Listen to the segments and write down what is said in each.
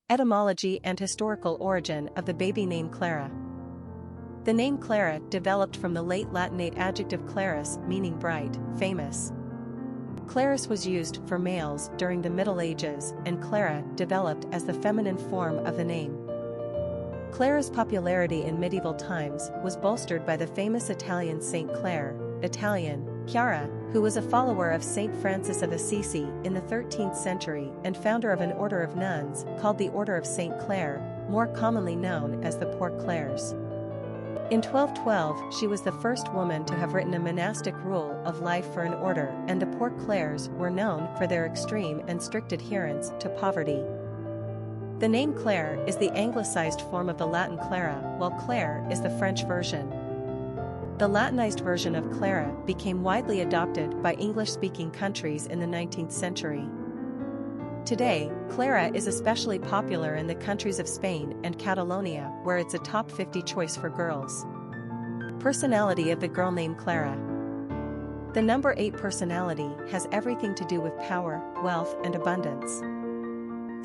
Etymology and historical origin of the baby name Clara. The name Clara developed from the Late Latinate adjective Clarus, meaning bright, famous. Clarus was used for males during the Middle Ages, and Clara developed as the feminine form of the name. Clara's popularity in medieval times was bolstered by the famous Italian Saint Clare, Italian, Chiara, who was a follower of Saint Francis of Assisi in the 13th century and founder of an order of nuns called the Order of Saint Clare, more commonly known as the Poor Clares. In 1212, she was the first woman to have written a monastic rule of life for an order, and the Poor Clares were known for their extreme and strict adherence to poverty. The name Claire is the anglicized form of the Latin Clara, while Claire is the French version. The Latinized version of Clara became widely adopted by English-speaking countries in the 19th century. Today, Clara is especially popular in the countries of Spain and Catalonia, where it's a top 50 choice for girls. Personality of the girl named Clara. The number 8 personality has everything to do with power, wealth, and abundance.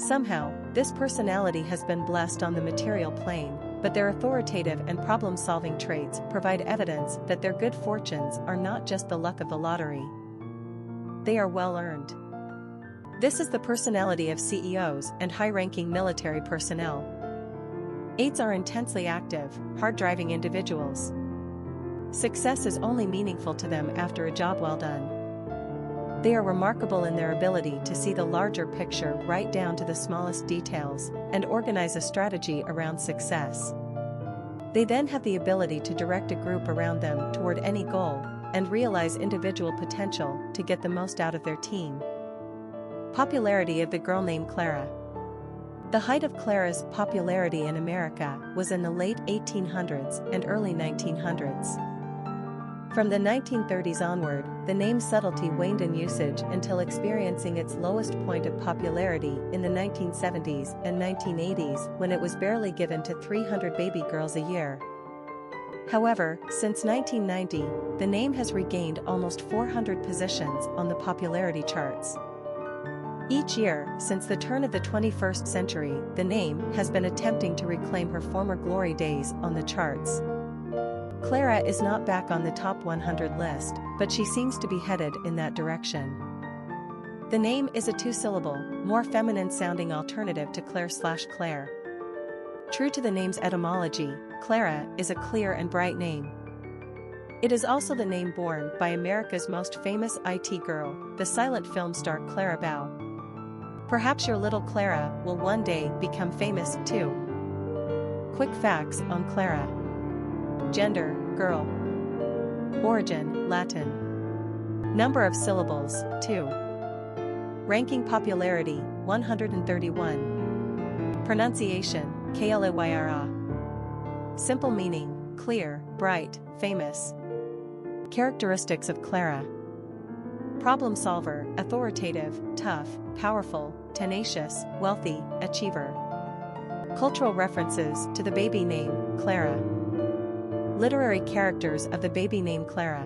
Somehow, this personality has been blessed on the material plane, but their authoritative and problem-solving traits provide evidence that their good fortunes are not just the luck of the lottery. They are well-earned. This is the personality of CEOs and high-ranking military personnel. 8s are intensely active, hard-driving individuals. Success is only meaningful to them after a job well done. They are remarkable in their ability to see the larger picture right down to the smallest details and organize a strategy around success. They then have the ability to direct a group around them toward any goal and realize individual potential to get the most out of their team. Popularity of the girl named Clara. The height of Clara's popularity in America was in the late 1800s and early 1900s. From the 1930s onward, the name's subtlety waned in usage until experiencing its lowest point of popularity in the 1970s and 1980s, when it was barely given to 300 baby girls a year. However, since 1990, the name has regained almost 400 positions on the popularity charts. Each year, since the turn of the 21st century, the name has been attempting to reclaim her former glory days on the charts. Clara is not back on the top 100 list, but she seems to be headed in that direction. The name is a 2-syllable, more feminine-sounding alternative to Claire/Claire. True to the name's etymology, Clara is a clear and bright name. It is also the name borne by America's most famous IT girl, the silent film star Clara Bow. Perhaps your little Clara will one day become famous too. Quick facts on Clara. Gender, girl. Origin, Latin. Number of syllables, 2. Ranking popularity, 131. Pronunciation, Klayra. Simple meaning, clear, bright, famous. Characteristics of Clara. Problem solver, authoritative, tough, powerful, tenacious, wealthy, achiever. Cultural references to the baby name, Clara. Literary characters of the baby name Clara.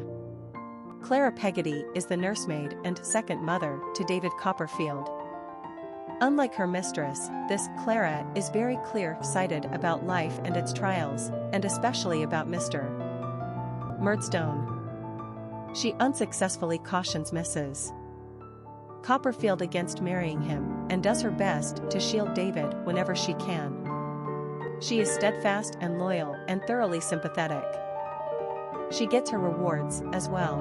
Clara Peggotty is the nursemaid and second mother to David Copperfield. Unlike her mistress, this Clara is very clear-sighted about life and its trials, and especially about Mr. Murdstone. She unsuccessfully cautions Mrs. Copperfield against marrying him, and does her best to shield David whenever she can. She is steadfast and loyal and thoroughly sympathetic. She gets her rewards as well.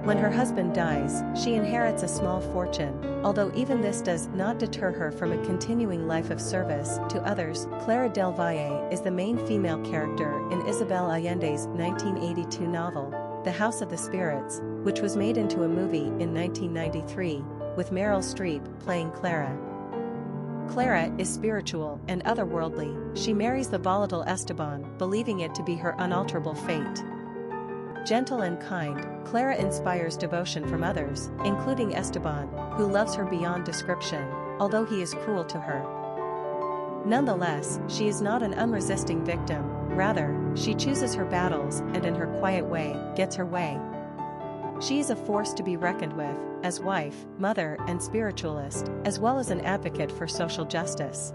When her husband dies, she inherits a small fortune, although even this does not deter her from a continuing life of service to others. Clara del Valle is the main female character in Isabel Allende's 1982 novel, The House of the Spirits, which was made into a movie in 1993, with Meryl Streep playing Clara. Clara is spiritual and otherworldly. She marries the volatile Esteban, believing it to be her unalterable fate. Gentle and kind, Clara inspires devotion from others, including Esteban, who loves her beyond description, although he is cruel to her. Nonetheless, she is not an unresisting victim, rather, she chooses her battles and in her quiet way, gets her way. She is a force to be reckoned with, as wife, mother, and spiritualist, as well as an advocate for social justice.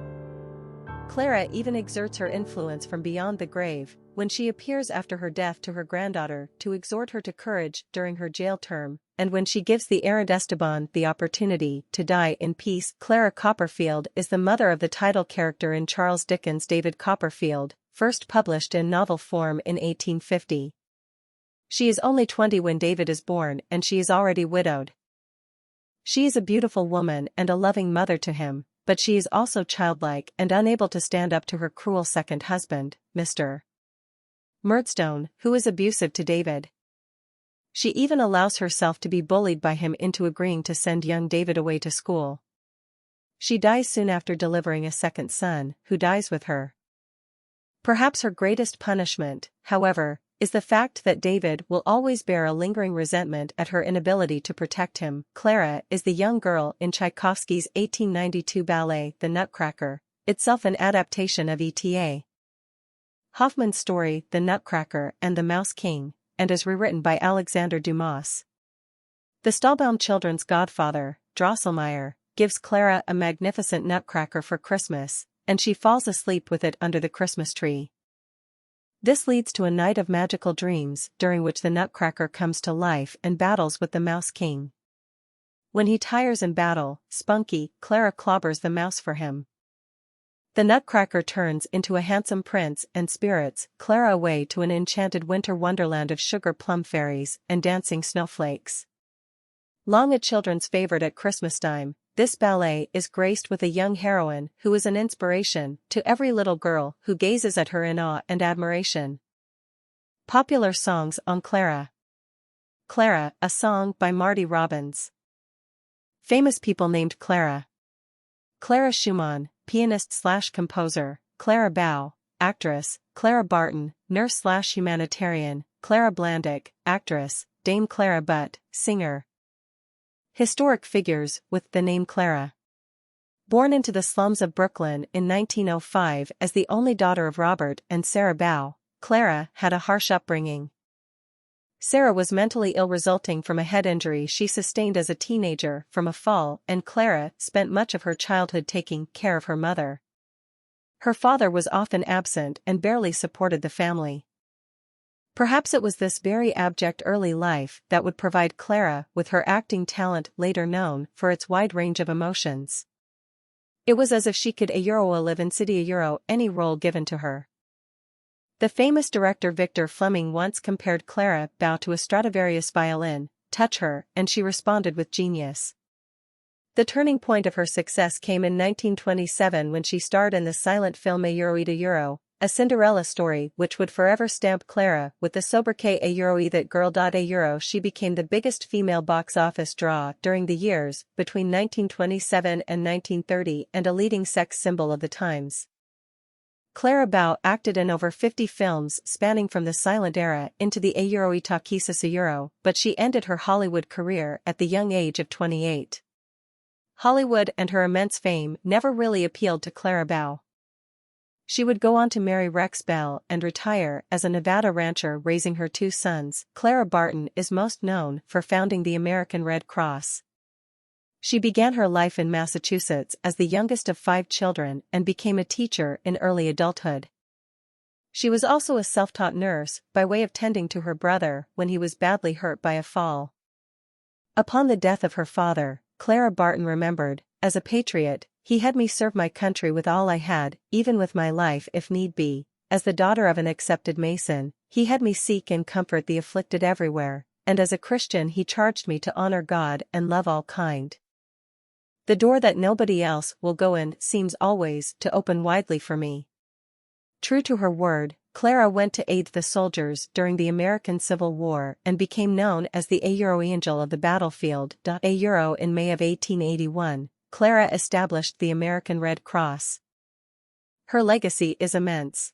Clara even exerts her influence from beyond the grave, when she appears after her death to her granddaughter to exhort her to courage during her jail term, and when she gives the errant Esteban the opportunity to die in peace. Clara Copperfield is the mother of the title character in Charles Dickens' David Copperfield, first published in novel form in 1850. She is only 20 when David is born, and she is already widowed. She is a beautiful woman and a loving mother to him, but she is also childlike and unable to stand up to her cruel second husband, Mr. Murdstone, who is abusive to David. She even allows herself to be bullied by him into agreeing to send young David away to school. She dies soon after delivering a second son, who dies with her. Perhaps her greatest punishment, however, is the fact that David will always bear a lingering resentment at her inability to protect him. Clara is the young girl in Tchaikovsky's 1892 ballet The Nutcracker, itself an adaptation of E.T.A. Hoffmann's story The Nutcracker and the Mouse King, and is rewritten by Alexander Dumas. The Stahlbaum children's godfather, Drosselmeyer, gives Clara a magnificent nutcracker for Christmas, and she falls asleep with it under the Christmas tree. This leads to a night of magical dreams during which the Nutcracker comes to life and battles with the Mouse King. When he tires in battle, Spunky, Clara clobbers the mouse for him. The Nutcracker turns into a handsome prince and spirits Clara away to an enchanted winter wonderland of sugar plum fairies and dancing snowflakes. Long a children's favorite at Christmas time, this ballet is graced with a young heroine who is an inspiration to every little girl who gazes at her in awe and admiration. Popular songs on Clara. Clara, a song by Marty Robbins. Famous people named Clara. Clara Schumann, pianist/composer, Clara Bow, actress, Clara Barton, nurse/humanitarian, Clara Blandick, actress, Dame Clara Butt, singer. Historic figures with the name Clara. Born into the slums of Brooklyn in 1905 as the only daughter of Robert and Sarah Bow, Clara had a harsh upbringing. Sarah was mentally ill resulting from a head injury she sustained as a teenager from a fall, and Clara spent much of her childhood taking care of her mother. Her father was often absent and barely supported the family. Perhaps it was this very abject early life that would provide Clara with her acting talent, later known for its wide range of emotions. It was as if she could live in city any role given to her. The famous director Victor Fleming once compared Clara Bow to a Stradivarius violin, touch her, and she responded with genius. The turning point of her success came in 1927 when she starred in the silent film A Euro to Euro, a Cinderella story which would forever stamp Clara with the sobriquet A Euro that girl. A Euro she became the biggest female box office draw during the years between 1927 and 1930 and a leading sex symbol of the times. Clara Bow acted in over 50 films spanning from the silent era into the A Euro y Taquisas A Euro, but she ended her Hollywood career at the young age of 28. Hollywood and her immense fame never really appealed to Clara Bow. She would go on to marry Rex Bell and retire as a Nevada rancher raising her 2 sons. Clara Barton is most known for founding the American Red Cross. She began her life in Massachusetts as the youngest of 5 children and became a teacher in early adulthood. She was also a self-taught nurse by way of tending to her brother when he was badly hurt by a fall. Upon the death of her father, Clara Barton remembered, as a patriot, he had me serve my country with all I had, even with my life if need be. As the daughter of an accepted Mason, he had me seek and comfort the afflicted everywhere, and as a Christian he charged me to honor God and love all kind. The door that nobody else will go in seems always to open widely for me. True to her word, Clara went to aid the soldiers during the American Civil War and became known as the A Euro Angel of the battlefield. A Euro in May of 1881, Clara established the American Red Cross. Her legacy is immense.